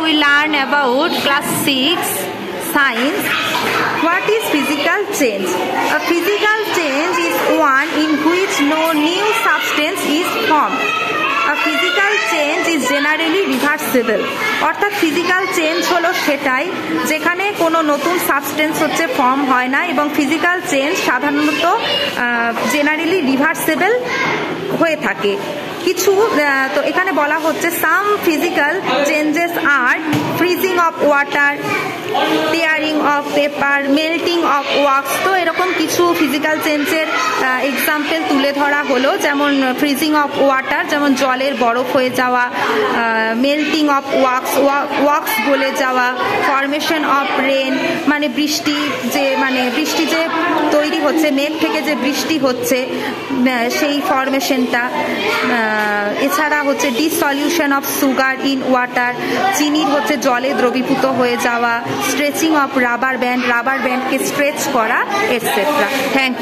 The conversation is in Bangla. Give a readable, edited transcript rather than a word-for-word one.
we learn about class 6 science. What is physical change? A physical change is one in which no new substance is formed. A physical change is generally reversible. অর্থাৎ ফিজিক্যাল চেঞ্জ হলো সেটাই যেখানে কোনো নতুন সাবস্টেন্স হচ্ছে ফর্ম হয় না, এবং ফিজিক্যাল চেঞ্জ সাধারণত জেনারেলি রিভার্সেবল হয়ে থাকে। কিছু তো এখানে বলা হচ্ছে সাম ফিজিক্যাল চেঞ্জেস আর freezing of water, tearing of paper, melting of wax. তো এরকম কিছু ফিজিক্যাল চেঞ্জের এক্সাম্পল তুলে ধরা হলো, যেমন ফ্রিজিং অফ ওয়াটার যেমন জলের বরফ হয়ে যাওয়া, মেল্টিং অফ ওয়াক্স গলে যাওয়া, ফরমেশন অফ রেন মানে বৃষ্টি যে তৈরি হচ্ছে, মেঘ থেকে যে বৃষ্টি হচ্ছে সেই ফরমেশনটা। এছাড়া হচ্ছে dissolution of sugar in water, চিনির হচ্ছে জলে দ্রবীভূত হয়ে যাওয়া, স্ট্রেচিং অফ রাবার ব্যান্ডকে স্ট্রেচ করা, এটসেট্রা। Thank you.